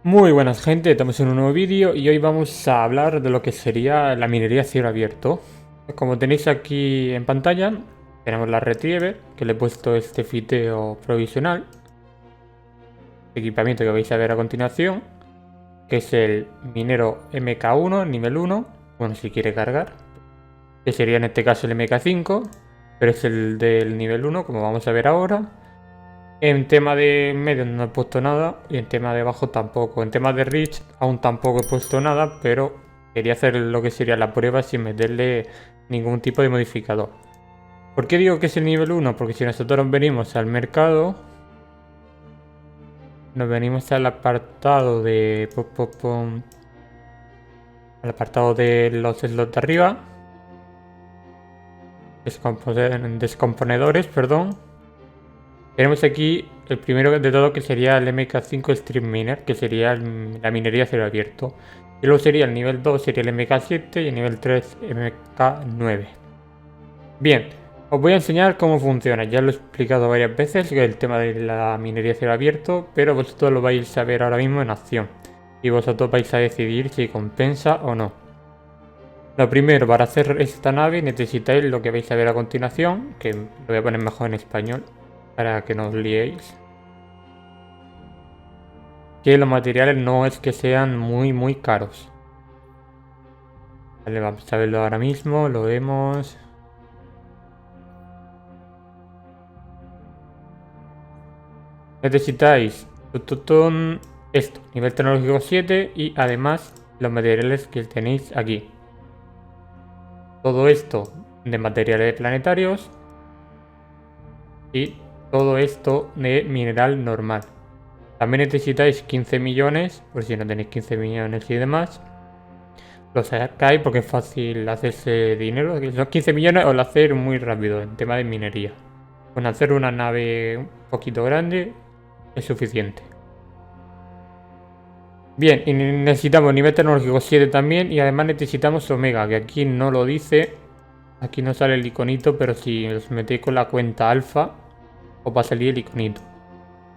Muy buenas gente, estamos en un nuevo vídeo y hoy vamos a hablar de lo que sería la minería a cielo abierto. Como tenéis aquí en pantalla, tenemos la Retriever, que le he puesto este fiteo provisional, equipamiento que vais a ver a continuación, que es el minero MK1, nivel 1, bueno si quiere cargar, que sería en este caso el MK5, pero es el del nivel 1, como vamos a ver ahora. En tema de medio no he puesto nada y en tema de bajo tampoco. En tema de reach aún tampoco he puesto nada, pero quería hacer lo que sería la prueba sin meterle ningún tipo de modificador. ¿Por qué digo que es el nivel 1? Porque si nosotros venimos al mercado, nos venimos al apartado de... al apartado de los slots de arriba. Descomponedores, perdón. Tenemos aquí el primero de todo, que sería el MK5 Stream Miner, que sería la minería a cielo abierto. Y luego sería el nivel 2, sería el MK7 y el nivel 3 MK9. Bien, os voy a enseñar cómo funciona. Ya lo he explicado varias veces, el tema de la minería a cielo abierto, pero vosotros lo vais a ver ahora mismo en acción. Y vosotros vais a decidir si compensa o no. Lo primero, para hacer esta nave necesitáis lo que vais a ver a continuación, que lo voy a poner mejor en español para que no os liéis. Que los materiales no es que sean muy caros. Vale, vamos a verlo ahora mismo, lo vemos. Necesitáis esto, nivel tecnológico 7 y además los materiales que tenéis aquí. Todo esto de materiales planetarios y todo esto de mineral normal. También necesitáis 15 millones, por si no tenéis 15 millones y demás. Lo sacáis porque es fácil hacerse dinero. Son 15 millones os lo hacéis muy rápido en tema de minería. Con hacer una nave un poquito grande es suficiente. Bien, y necesitamos nivel tecnológico 7 también. Y además necesitamos Omega, que aquí no lo dice. Aquí no sale el iconito, pero si os metéis con la cuenta alfa, os va a salir el iconito.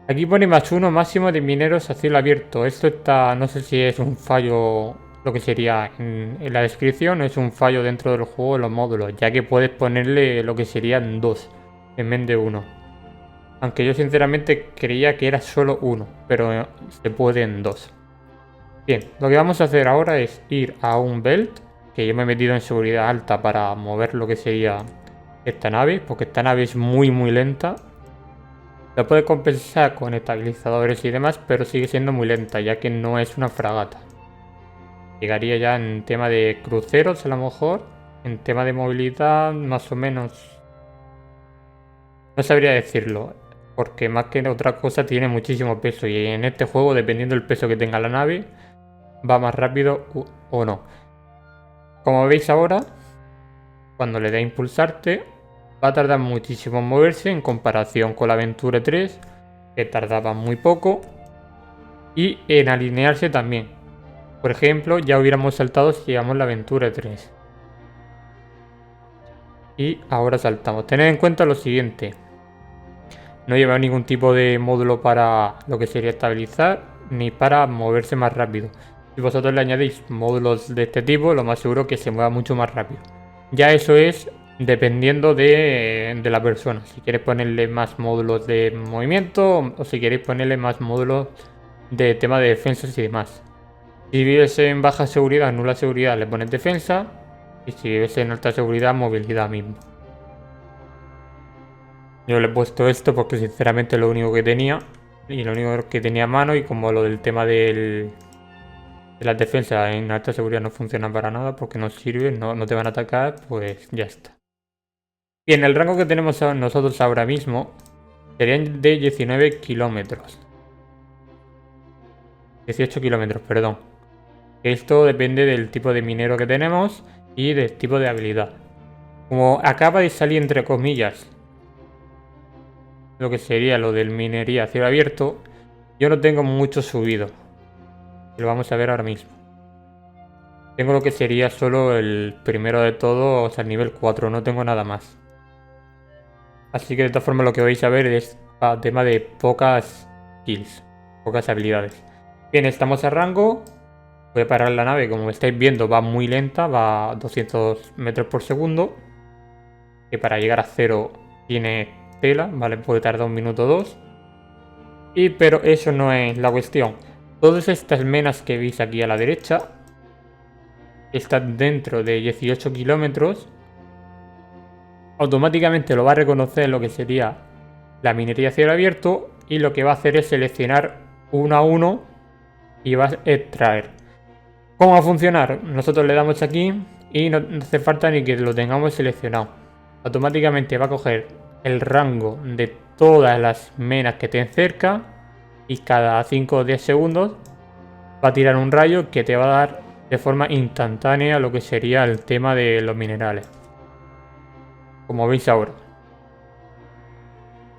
Aquí pone +1 máximo de mineros a cielo abierto. Esto está, no sé si es un fallo, lo que sería en la descripción, es un fallo dentro del juego de los módulos, ya que puedes ponerle lo que serían 2 en vez de 1. Aunque yo sinceramente creía que era solo 1, pero se puede en 2. Bien, lo que vamos a hacer ahora es ir a un belt, que yo me he metido en seguridad alta para mover lo que sería esta nave, porque esta nave es muy lenta. La puede compensar con estabilizadores y demás, pero sigue siendo muy lenta, ya que no es una fragata. Llegaría ya en tema de cruceros a lo mejor. En tema de movilidad, más o menos. No sabría decirlo, porque más que otra cosa tiene muchísimo peso. Y en este juego, dependiendo del peso que tenga la nave, va más rápido o no. Como veis ahora, cuando le da a impulsarte, va a tardar muchísimo en moverse en comparación con la Aventure 3, que tardaba muy poco, y en alinearse también. Por ejemplo, ya hubiéramos saltado si llevamos la Aventure 3. Y ahora saltamos. Tened en cuenta lo siguiente. No lleva ningún tipo de módulo para lo que sería estabilizar, ni para moverse más rápido. Si vosotros le añadís módulos de este tipo, lo más seguro es que se mueva mucho más rápido. Ya eso es dependiendo de la persona. Si queréis ponerle más módulos de movimiento o si queréis ponerle más módulos de tema de defensas y demás. Si vives en baja seguridad, nula seguridad, le pones defensa. Y si vives en alta seguridad, movilidad mismo. Yo le he puesto esto porque sinceramente es lo único que tenía. Y lo único que tenía a mano. Y como lo del tema de las defensas en alta seguridad no funciona para nada porque no sirve, no te van a atacar, pues ya está. Bien, el rango que tenemos nosotros ahora mismo serían de 19 kilómetros. 18 kilómetros, perdón. Esto depende del tipo de minero que tenemos y del tipo de habilidad. Como acaba de salir entre comillas lo que sería lo del minería a cielo abierto, yo no tengo mucho subido. Lo vamos a ver ahora mismo. Tengo lo que sería solo el primero de todo, o sea, el nivel 4, no tengo nada más. Así que de todas formas lo que vais a ver es tema de pocas kills, pocas habilidades. Bien, estamos a rango. Voy a parar la nave, como estáis viendo va muy lenta, va a 200 metros por segundo. Que para llegar a 0 tiene tela, ¿vale? Puede tardar 1 minuto o 2. Pero eso no es la cuestión. Todas estas menas que veis aquí a la derecha están dentro de 18 kilómetros. Automáticamente lo va a reconocer lo que sería la minería a cielo abierto y lo que va a hacer es seleccionar uno a uno y va a extraer. ¿Cómo va a funcionar? Nosotros le damos aquí y no hace falta ni que lo tengamos seleccionado. Automáticamente va a coger el rango de todas las menas que estén cerca y cada 5 o 10 segundos va a tirar un rayo que te va a dar de forma instantánea lo que sería el tema de los minerales. Como veis ahora.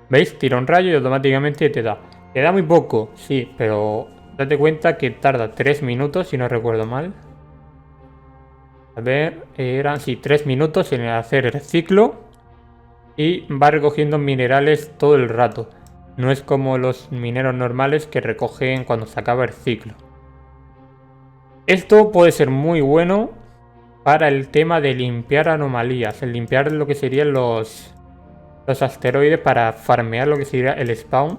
¿Veis? Tira un rayo y automáticamente te da. Te da muy poco, sí, pero date cuenta que tarda 3 minutos, si no recuerdo mal. A ver, eran 3 minutos en hacer el ciclo. Y va recogiendo minerales todo el rato. No es como los mineros normales que recogen cuando se acaba el ciclo. Esto puede ser muy bueno para el tema de limpiar anomalías. El limpiar lo que serían los asteroides para farmear lo que sería el spawn.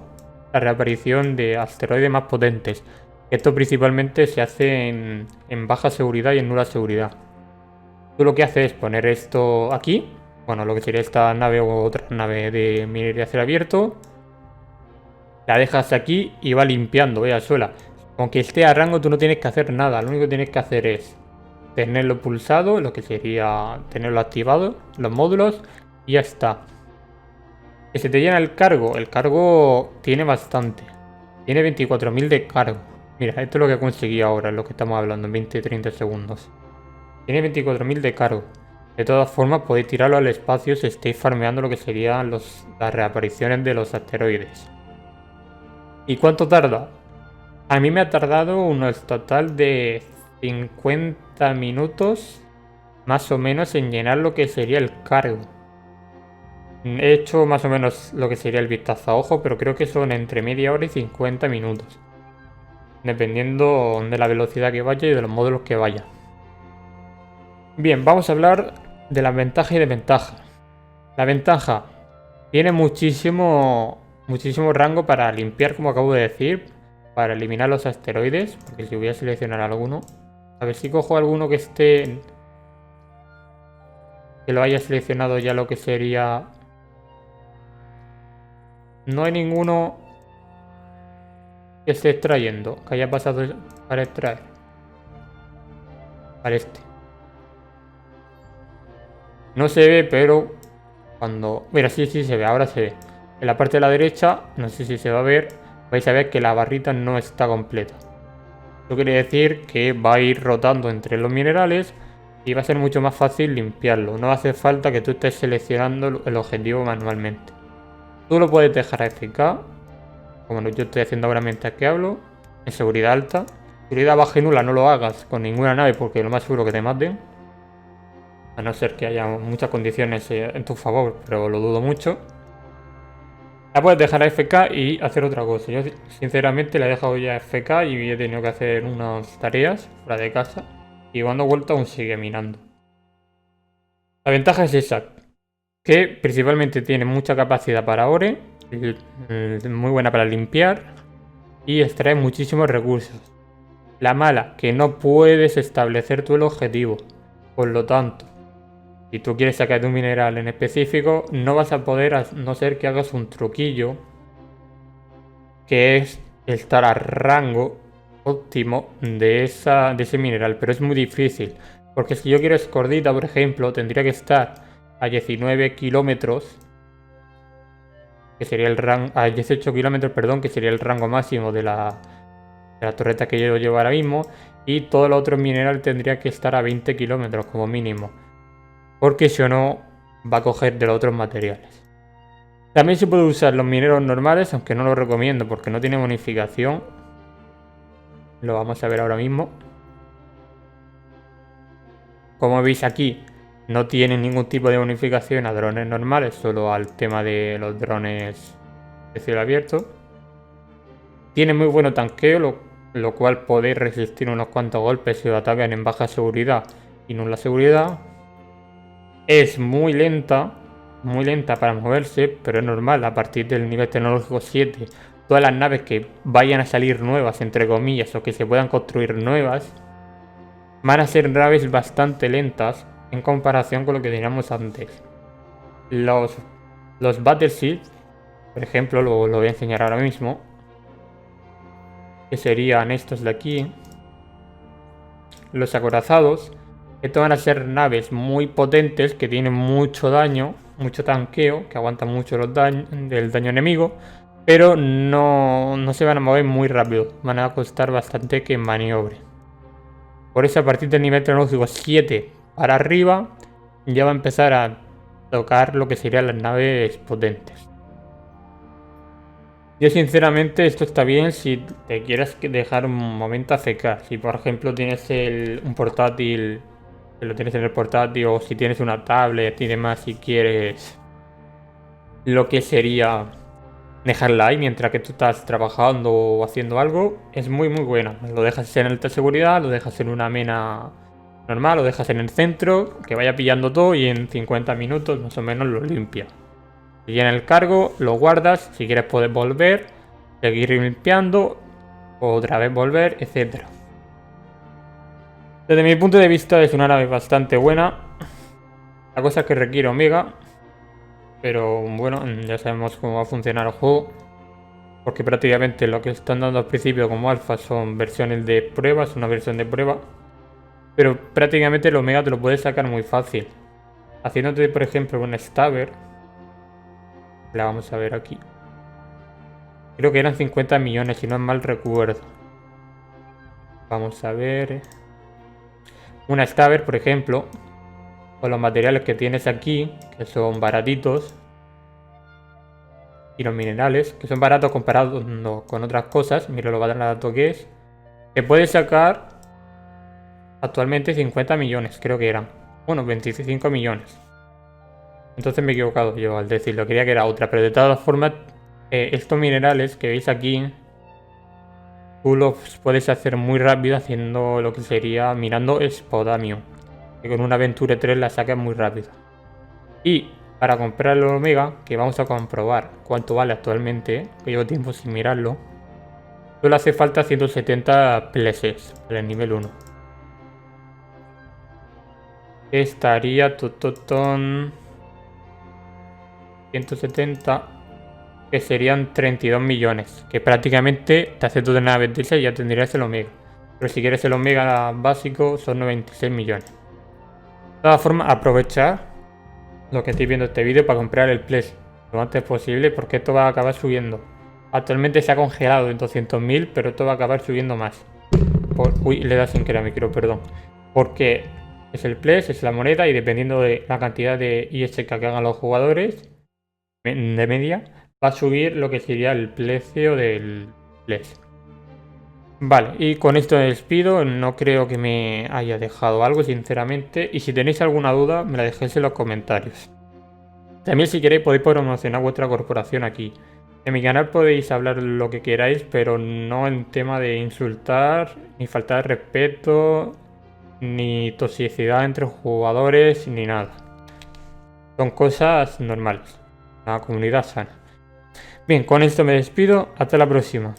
La reaparición de asteroides más potentes. Esto principalmente se hace en baja seguridad y en nula seguridad. Tú lo que haces es poner esto aquí. Bueno, lo que sería esta nave o otra nave de minería a cielo abierto. La dejas aquí y va limpiando, vea sola. Aunque esté a rango tú no tienes que hacer nada. Lo único que tienes que hacer es tenerlo pulsado, lo que sería tenerlo activado, los módulos, y ya está. Que se te llena el cargo tiene bastante. Tiene 24.000 de cargo. Mira, esto es lo que he conseguido ahora, es lo que estamos hablando, en 20-30 segundos. Tiene 24.000 de cargo. De todas formas, podéis tirarlo al espacio si estáis farmeando lo que serían las reapariciones de los asteroides. ¿Y cuánto tarda? A mí me ha tardado unos total de 50 minutos, más o menos, en llenar lo que sería el cargo. He hecho más o menos lo que sería el vistazo a ojo, pero creo que son entre media hora y 50 minutos. Dependiendo de la velocidad que vaya y de los módulos que vaya. Bien, vamos a hablar de las ventajas y desventajas. La ventaja tiene muchísimo rango para limpiar, como acabo de decir, para eliminar los asteroides, porque si voy a seleccionar alguno, a ver si cojo alguno que esté, que lo haya seleccionado ya lo que sería. No hay ninguno que esté extrayendo, que haya pasado para extraer. Para este. No se ve, pero cuando... Mira, sí se ve, ahora se ve. En la parte de la derecha, no sé si se va a ver, vais a ver que la barrita no está completa. Esto quiere decir que va a ir rotando entre los minerales y va a ser mucho más fácil limpiarlo. No hace falta que tú estés seleccionando el objetivo manualmente. Tú lo puedes dejar AFK, como yo estoy haciendo ahora mientras que hablo, en seguridad alta. Seguridad baja y nula no lo hagas con ninguna nave porque lo más seguro que te maten. A no ser que haya muchas condiciones en tu favor, pero lo dudo mucho. La puedes dejar a FK y hacer otra cosa. Yo sinceramente la he dejado ya a FK y he tenido que hacer unas tareas fuera de casa. Y cuando he vuelto aún sigue minando. La ventaja es esa, que principalmente tiene mucha capacidad para ore, muy buena para limpiar y extrae muchísimos recursos. La mala, que no puedes establecer tú el objetivo. Por lo tanto, si tú quieres sacar de un mineral en específico, no vas a poder, a no ser que hagas un truquillo, que es estar a rango óptimo de ese mineral. Pero es muy difícil, porque si yo quiero escordita, por ejemplo, tendría que estar a 19 kilómetros, que sería el rango, a 18 kilómetros, perdón, que sería el rango máximo de la torreta que yo llevo ahora mismo, y todo lo otro mineral tendría que estar a 20 kilómetros como mínimo. Porque si no, va a coger de los otros materiales. También se puede usar los mineros normales, aunque no lo recomiendo porque no tiene bonificación. Lo vamos a ver ahora mismo. Como veis aquí, no tiene ningún tipo de bonificación a drones normales, solo al tema de los drones de cielo abierto. Tiene muy buen tanqueo, lo cual podéis resistir unos cuantos golpes si os atacan en baja seguridad y nula seguridad. Es muy lenta para moverse, pero es normal, a partir del nivel tecnológico 7, todas las naves que vayan a salir nuevas, entre comillas, o que se puedan construir nuevas, van a ser naves bastante lentas en comparación con lo que teníamos antes. Los Battleships, por ejemplo, lo voy a enseñar ahora mismo, que serían estos de aquí, los acorazados. Estos van a ser naves muy potentes que tienen mucho daño, mucho tanqueo, que aguantan mucho el daño enemigo, pero no se van a mover muy rápido, van a costar bastante que maniobre. Por eso a partir del nivel tecnológico 7 para arriba ya va a empezar a tocar lo que serían las naves potentes. Yo sinceramente esto está bien si te quieres dejar un momento AFK. Si por ejemplo tienes un portátil, que lo tienes en el portátil, o si tienes una tablet y demás, si quieres lo que sería dejarla ahí mientras que tú estás trabajando o haciendo algo, es muy buena. Lo dejas en alta seguridad, lo dejas en una mena normal, lo dejas en el centro, que vaya pillando todo y en 50 minutos más o menos lo limpia. Si viene el cargo, lo guardas, si quieres puedes volver, seguir limpiando, otra vez volver, etc. Desde mi punto de vista es una nave bastante buena. La cosa es que requiere Omega, pero bueno, ya sabemos cómo va a funcionar el juego, porque prácticamente lo que están dando al principio como alfa son versiones de prueba, es una versión de prueba, pero prácticamente el Omega te lo puedes sacar muy fácil, haciéndote por ejemplo un Stabber. La vamos a ver aquí. Creo que eran 50 millones, si no mal recuerdo. Vamos a ver. Una Stabber, por ejemplo, con los materiales que tienes aquí, que son baratitos, y los minerales, que son baratos comparados con otras cosas. Mira lo barato que es. Que puedes sacar actualmente 50 millones, creo que eran. Bueno, 25 millones. Entonces me he equivocado yo al decirlo, quería que era otra, pero de todas formas, estos minerales que veis aquí, tú los puedes hacer muy rápido haciendo lo que sería mirando Spodamio, que con una Venture 3 la sacas muy rápido. Y para comprar el Omega, que vamos a comprobar cuánto vale actualmente, que llevo tiempo sin mirarlo, solo hace falta 170 pleses para el nivel 1. Estaría 170, que serían 32 millones, que prácticamente te hace tu nave de esa y ya tendrías el Omega. Pero si quieres el Omega básico son 96 millones. De todas formas, aprovechar lo que estáis viendo este vídeo para comprar el Pledge lo antes posible, porque esto va a acabar subiendo. Actualmente se ha congelado en 200.000, pero esto va a acabar subiendo más. Uy, le da sin querer a micro, perdón. Porque es el Pledge, es la moneda, y dependiendo de la cantidad de ISK que hagan los jugadores de media, va a subir lo que sería el precio del Pledge. Vale, y con esto me despido. No creo que me haya dejado algo, sinceramente. Y si tenéis alguna duda, me la dejéis en los comentarios. También si queréis podéis promocionar vuestra corporación aquí. En mi canal podéis hablar lo que queráis, pero no en tema de insultar, ni faltar de respeto, ni toxicidad entre jugadores, ni nada. Son cosas normales. Una comunidad sana. Bien, con esto me despido. Hasta la próxima.